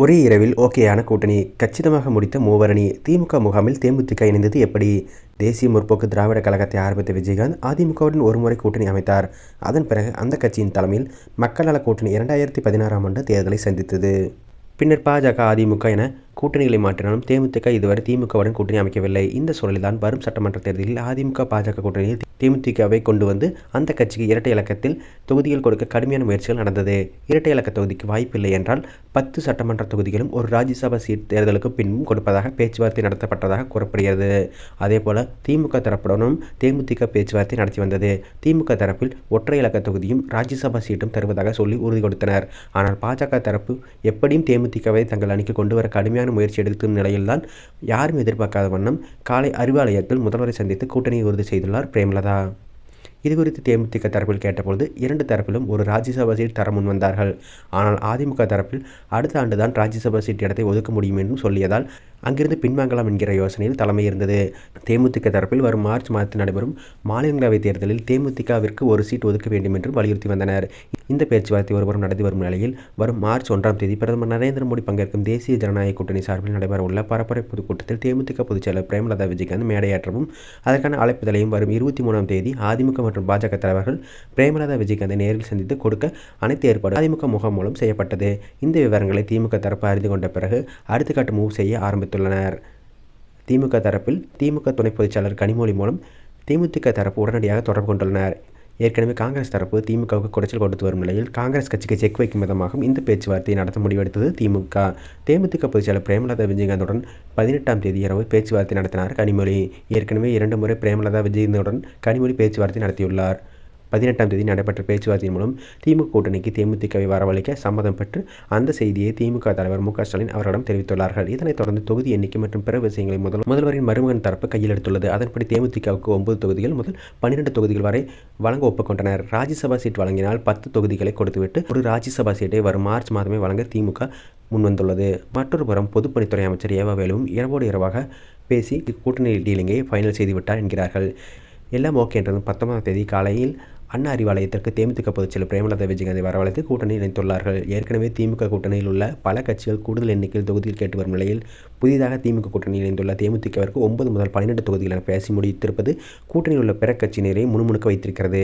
ஒரே இரவில் ஓகேயான கூட்டணி கச்சிதமாக முடித்த மூவரணி. திமுக முகாமில் தேமுதிக இணைந்தது எப்படி? தேசிய முற்போக்கு திராவிட கழகத்தை ஆரம்பித்த விஜயகாந்த் அதிமுகவுடன் ஒருமுறை கூட்டணி அமைத்தார். அதன் பிறகு அந்த கட்சியின் தலைமையில் மக்கள் நல கூட்டணி 2016ஆம் ஆண்டு தேர்தலை சந்தித்தது. பின்னர் பாஜக, அதிமுக என கூட்டணிகளை மாற்றினாலும் தேமுதிக இதுவரை திமுகவுடன் கூட்டணி அமைக்கவில்லை. இந்த சூழலில்தான் வரும் சட்டமன்ற தேர்தலில் அதிமுக, பாஜக கூட்டணியில் தேமுதிகவை கொண்டு வந்து அந்த கட்சிக்கு இரட்டை இலக்கத்தில் தொகுதிகள் கொடுக்க கடுமையான முயற்சிகள் நடந்தது. இரட்டை இலக்க தொகுதிக்கு வாய்ப்பில்லை என்றால் 10 சட்டமன்ற தொகுதிகளும் ஒரு ராஜ்யசபா சீட் தேர்தலுக்கு பின்பும் கொடுப்பதாக பேச்சுவார்த்தை நடத்தப்பட்டதாக கூறப்படுகிறது. அதேபோல திமுக தரப்புடனும் தேமுதிக பேச்சுவார்த்தை நடத்தி வந்தது. திமுக தரப்பில் ஒற்றை இலக்க தொகுதியும் ராஜ்யசபா சீட்டும் தருவதாக சொல்லி உறுதி கொடுத்தனர். ஆனால் பாஜக தரப்பு எப்படியும் தேமுதிகவை தங்கள் அணிக்கு கொண்டு வர கடுமையான முயற்சி எடுக்கும் நிலையில்தான் யாரும் எதிர்பார்க்காத வண்ணம் காலை அறிவாலயத்தில் முதல்வரை சந்தித்து கூட்டணியை உறுதி செய்துள்ளார் பிரேமலதா. இதுகுறித்து தேமுதிக தரப்பில் கேட்டபொழுது 2 தரப்பிலும் ஒரு ராஜ்யசபா சீட் தர முன்வந்தார்கள். ஆனால் அதிமுக தரப்பில் அடுத்த ஆண்டுதான் ராஜ்யசபா சீட் இடத்தை ஒதுக்க முடியும் என்றும் சொல்லியதால் அங்கிருந்து பின்வாங்கலாம் என்கிற யோசனையில் தலைமை இருந்தது. தேமுதிக தரப்பில் வரும் மார்ச் மாதத்தில் நடைபெறும் மாநிலங்களவை தேர்தலில் தேமுதிகவிற்கு ஒரு சீட் ஒதுக்க வேண்டும் என்று வலியுறுத்தி வந்தனர். இந்த பேச்சுவார்த்தை ஒருபுறம் நடத்தி வரும் நிலையில் வரும் மார்ச் 1ஆம் தேதி பிரதமர் நரேந்திர மோடி பங்கேற்கும் தேசிய ஜனநாயக கூட்டணி சார்பில் நடைபெறவுள்ள பரப்புரை பொதுக்கூட்டத்தில் தேமுதிக பொதுச்செயலர் பிரேமலதா விஜயகாந்த் மேடையாற்றவும் அதற்கான அழைப்புதலையும் வரும் 23ஆம் தேதி அதிமுக மற்றும் பாஜக தலைவர்கள் பிரேமலதா விஜயகாந்தை நேரில் சந்தித்து கொடுக்க அனைத்து ஏற்பாடு அதிமுக முகாம் மூலம் செய்யப்பட்டது. இந்த விவரங்களை திமுக தரப்பு அறிந்து கொண்ட பிறகு அடுத்த கட்ட மூவ் செய்ய ஆரம்பித்துள்ளனர். திமுக தரப்பில் திமுக துணை பொதுச்செயலர் கனிமொழி மூலம் தேமுதிக தரப்பு உடனடியாக தொடர்பு கொண்டுள்ளனர். ஏற்கனவே காங்கிரஸ் தரப்பு திமுகவுக்கு குடைச்சல் கொடுத்து வரும் நிலையில் காங்கிரஸ் கட்சிக்கு செக் வைக்கும் விதமாகவும் இந்த பேச்சுவார்த்தையை நடத்த முடிவெடுத்தது திமுக. தேமுதிக பொதுச்செயலர் பிரேமலதா விஜயகாந்துடன் 18ஆம் தேதி இரவு பேச்சுவார்த்தை நடத்தினார் கனிமொழி. ஏற்கனவே 2 முறை பிரேமலதா விஜயகாந்துடன் கனிமொழி பேச்சுவார்த்தை நடத்தியுள்ளார். 18ஆம் தேதி நடைபெற்ற பேச்சுவார்த்தையின் மூலம் திமுக கூட்டணிக்கு தேமுதிகவை வரவழைக்க சம்மதம் பெற்று அந்த செய்தியை திமுக தலைவர் மு.க. ஸ்டாலின் அவர்களிடம் தெரிவித்துள்ளார்கள். இதனைத் தொடர்ந்து தொகுதி எண்ணிக்கை மற்றும் பிற விஷயங்களை முதல்வரின் மருமகன் தரப்பு கையில் எடுத்துள்ளது. அதன்படி தேமுதிகவுக்கு 9 தொகுதிகள் முதல் 12 தொகுதிகள் வரை வழங்க ஒப்புக்கொண்டனர். ராஜ்யசபா சீட் வழங்கினால் 10 தொகுதிகளை கொடுத்துவிட்டு ஒரு ராஜ்யசபா சீட்டை வரும் மார்ச் மாதமே வழங்க திமுக முன்வந்துள்ளது. மற்றொரு புறம் பொதுப்பணித்துறை அமைச்சர் ஏவா வேலுவும் இரவோடு இரவாக பேசி கூட்டணி டீலிங்கை ஃபைனல் செய்துவிட்டார் என்கிறார்கள். எல்லாம் ஓகே என்றதும் 19ஆம் தேதி காலையில் அண்ணா அறிவாலயத்திற்கு தேமுதிக பொதுச்செயலர் பிரேமலதா விஜயகாந்தை வரவழைத்து கூட்டணியில் இணைத்துள்ளார்கள். ஏற்கனவே திமுக கூட்டணியில் உள்ள பல கட்சிகள் கூடுதல் எண்ணிக்கையில் தொகுதியில் கேட்டு வரும் நிலையில் புதிதாக திமுக கூட்டணியில் இணைந்துள்ள தேமுதிகவிற்கு 9 முதல் 12 தொகுதிகள் என பேசி முடித்திருப்பது கூட்டணியில் உள்ள பிற கட்சியினரை முணுமுணுக்க வைத்திருக்கிறது.